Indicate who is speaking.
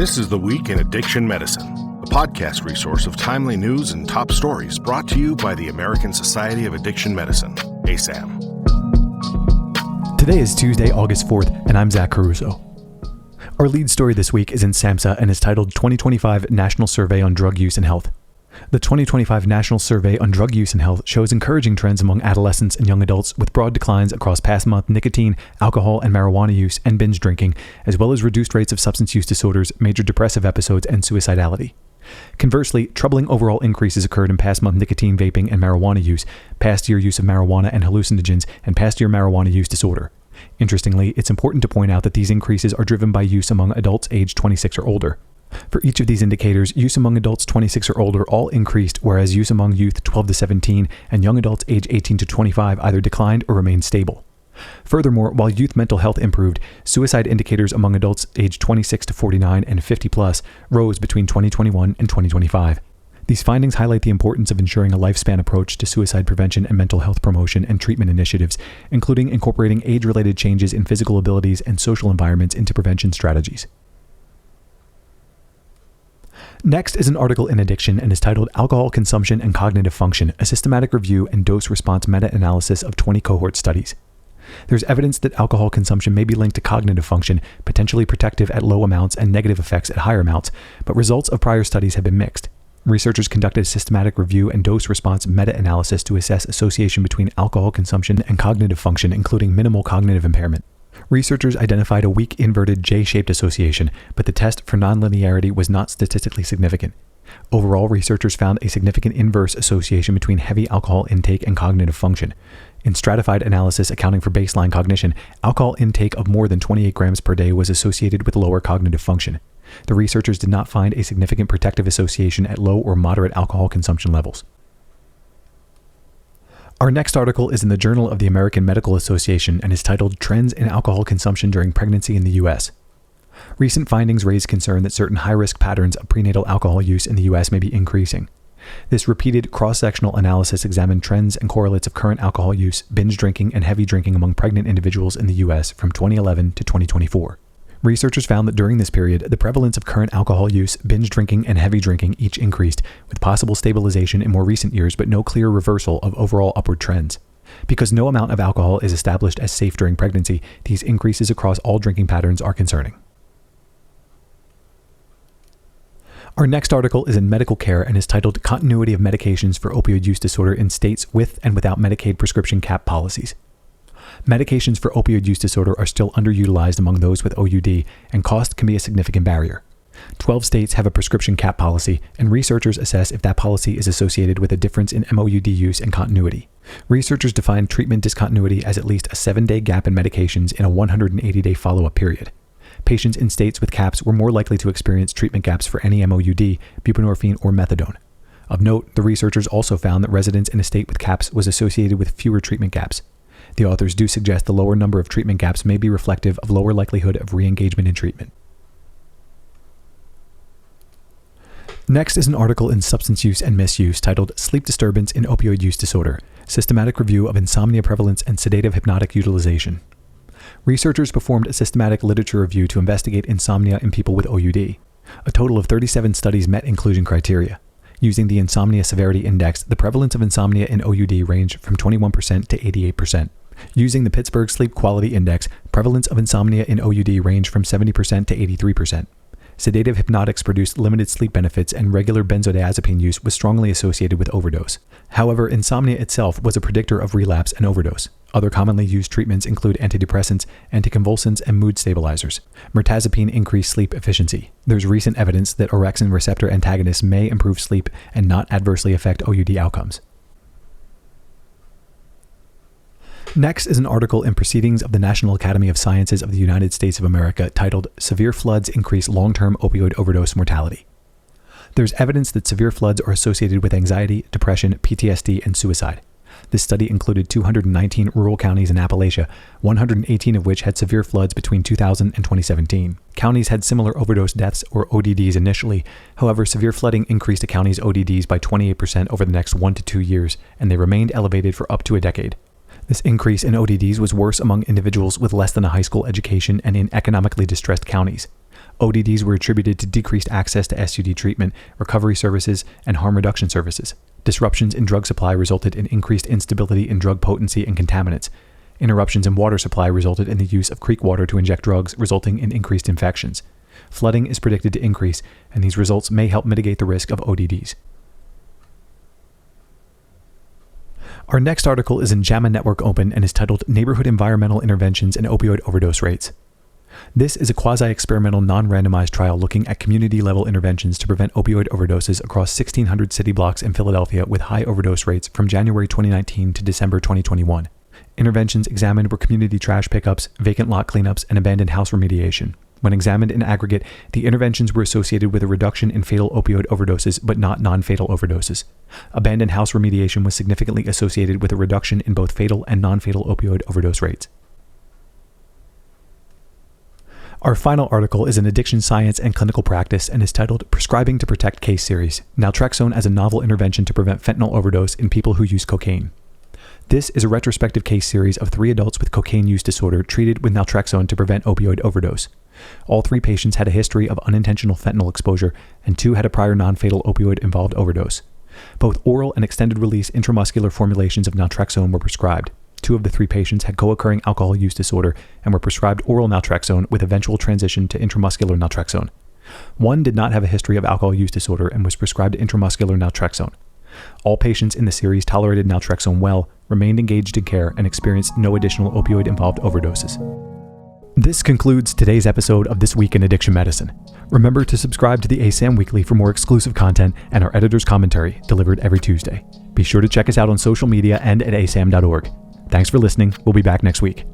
Speaker 1: This is The Week in Addiction Medicine, a podcast resource of timely news and top stories brought to you by the American Society of Addiction Medicine, ASAM.
Speaker 2: Today is Tuesday, August 4th, and I'm Zach Caruso. Our lead story this week is in SAMHSA and is titled 2025 National Survey on Drug Use and Health. The 2025 National Survey on Drug Use and Health shows encouraging trends among adolescents and young adults with broad declines across past month nicotine, alcohol, and marijuana use and binge drinking, as well as reduced rates of substance use disorders, major depressive episodes, and suicidality. Conversely, troubling overall increases occurred in past month nicotine, vaping, and marijuana use, past year use of marijuana and hallucinogens, and past year marijuana use disorder. Interestingly, it's important to point out that these increases are driven by use among adults aged 26 or older. For each of these indicators, use among adults 26 or older all increased, whereas use among youth 12 to 17 and young adults age 18 to 25 either declined or remained stable. Furthermore, while youth mental health improved, suicide indicators among adults aged 26 to 49 and 50 plus rose between 2021 and 2025. These findings highlight the importance of ensuring a lifespan approach to suicide prevention and mental health promotion and treatment initiatives, including incorporating age-related changes in physical abilities and social environments into prevention strategies. Next is an article in Addiction and is titled Alcohol Consumption and Cognitive Function, a Systematic Review and Dose-Response Meta-Analysis of 20 Cohort Studies. There's evidence that alcohol consumption may be linked to cognitive function, potentially protective at low amounts and negative effects at higher amounts, but results of prior studies have been mixed. Researchers conducted a systematic review and dose-response meta-analysis to assess association between alcohol consumption and cognitive function, including minimal cognitive impairment. Researchers identified a weak inverted J-shaped association, but the test for nonlinearity was not statistically significant. Overall, researchers found a significant inverse association between heavy alcohol intake and cognitive function. In stratified analysis accounting for baseline cognition, alcohol intake of more than 28 grams per day was associated with lower cognitive function. The researchers did not find a significant protective association at low or moderate alcohol consumption levels. Our next article is in the Journal of the American Medical Association and is titled Trends in Alcohol Consumption During Pregnancy in the U.S. Recent findings raise concern that certain high-risk patterns of prenatal alcohol use in the U.S. may be increasing. This repeated cross-sectional analysis examined trends and correlates of current alcohol use, binge drinking, and heavy drinking among pregnant individuals in the U.S. from 2011 to 2024. Researchers found that during this period, the prevalence of current alcohol use, binge drinking, and heavy drinking each increased, with possible stabilization in more recent years but no clear reversal of overall upward trends. Because no amount of alcohol is established as safe during pregnancy, these increases across all drinking patterns are concerning. Our next article is in Medical Care and is titled Continuity of Medications for Opioid Use Disorder in States with and Without Medicaid Prescription Cap Policies. Medications for opioid use disorder are still underutilized among those with OUD, and cost can be a significant barrier. 12 states have a prescription cap policy, and researchers assess if that policy is associated with a difference in MOUD use and continuity. Researchers define treatment discontinuity as at least a 7-day gap in medications in a 180-day follow-up period. Patients in states with caps were more likely to experience treatment gaps for any MOUD, buprenorphine, or methadone. Of note, the researchers also found that residence in a state with caps was associated with fewer treatment gaps. The authors do suggest the lower number of treatment gaps may be reflective of lower likelihood of re-engagement in treatment. Next is an article in Substance Use and Misuse titled Sleep Disturbance in Opioid Use Disorder, Systematic Review of Insomnia Prevalence and Sedative Hypnotic Utilization. Researchers performed a systematic literature review to investigate insomnia in people with OUD. A total of 37 studies met inclusion criteria. Using the Insomnia Severity Index, the prevalence of insomnia in OUD ranged from 21% to 88%. Using the Pittsburgh Sleep Quality Index, prevalence of insomnia in OUD ranged from 70% to 83%. Sedative hypnotics produced limited sleep benefits, and regular benzodiazepine use was strongly associated with overdose. However, insomnia itself was a predictor of relapse and overdose. Other commonly used treatments include antidepressants, anticonvulsants, and mood stabilizers. Mirtazapine increased sleep efficiency. There's recent evidence that orexin receptor antagonists may improve sleep and not adversely affect OUD outcomes. Next is an article in Proceedings of the National Academy of Sciences of the United States of America titled Severe Floods Increase Long-Term Opioid Overdose Mortality. There's evidence that severe floods are associated with anxiety, depression, PTSD, and suicide. This study included 219 rural counties in Appalachia, 118 of which had severe floods between 2000 and 2017. Counties had similar overdose deaths or ODDs initially. However, severe flooding increased a county's ODDs by 28% over the next 1 to 2 years, and they remained elevated for up to a decade. This increase in ODDs was worse among individuals with less than a high school education and in economically distressed counties. ODDs were attributed to decreased access to SUD treatment, recovery services, and harm reduction services. Disruptions in drug supply resulted in increased instability in drug potency and contaminants. Interruptions in water supply resulted in the use of creek water to inject drugs, resulting in increased infections. Flooding is predicted to increase, and these results may help mitigate the risk of ODDs. Our next article is in JAMA Network Open and is titled Neighborhood Environmental Interventions and Opioid Overdose Rates. This is a quasi-experimental non-randomized trial looking at community-level interventions to prevent opioid overdoses across 1,600 city blocks in Philadelphia with high overdose rates from January 2019 to December 2021. Interventions examined were community trash pickups, vacant lot cleanups, and abandoned house remediation. When examined in aggregate, the interventions were associated with a reduction in fatal opioid overdoses, but not non-fatal overdoses. Abandoned house remediation was significantly associated with a reduction in both fatal and non-fatal opioid overdose rates. Our final article is in Addiction Science and Clinical Practice and is titled Prescribing to Protect Case Series, Naltrexone as a Novel Intervention to Prevent Fentanyl Overdose in People Who Use Cocaine. This is a retrospective case series of 3 adults with cocaine use disorder treated with naltrexone to prevent opioid overdose. All 3 patients had a history of unintentional fentanyl exposure, and 2 had a prior non-fatal opioid-involved overdose. Both oral and extended-release intramuscular formulations of naltrexone were prescribed. 2 of the 3 patients had co-occurring alcohol use disorder and were prescribed oral naltrexone with eventual transition to intramuscular naltrexone. 1 did not have a history of alcohol use disorder and was prescribed intramuscular naltrexone. All patients in the series tolerated naltrexone well, remained engaged in care, and experienced no additional opioid-involved overdoses. This concludes today's episode of This Week in Addiction Medicine. Remember to subscribe to the ASAM Weekly for more exclusive content and our editor's commentary delivered every Tuesday. Be sure to check us out on social media and at asam.org. Thanks for listening. We'll be back next week.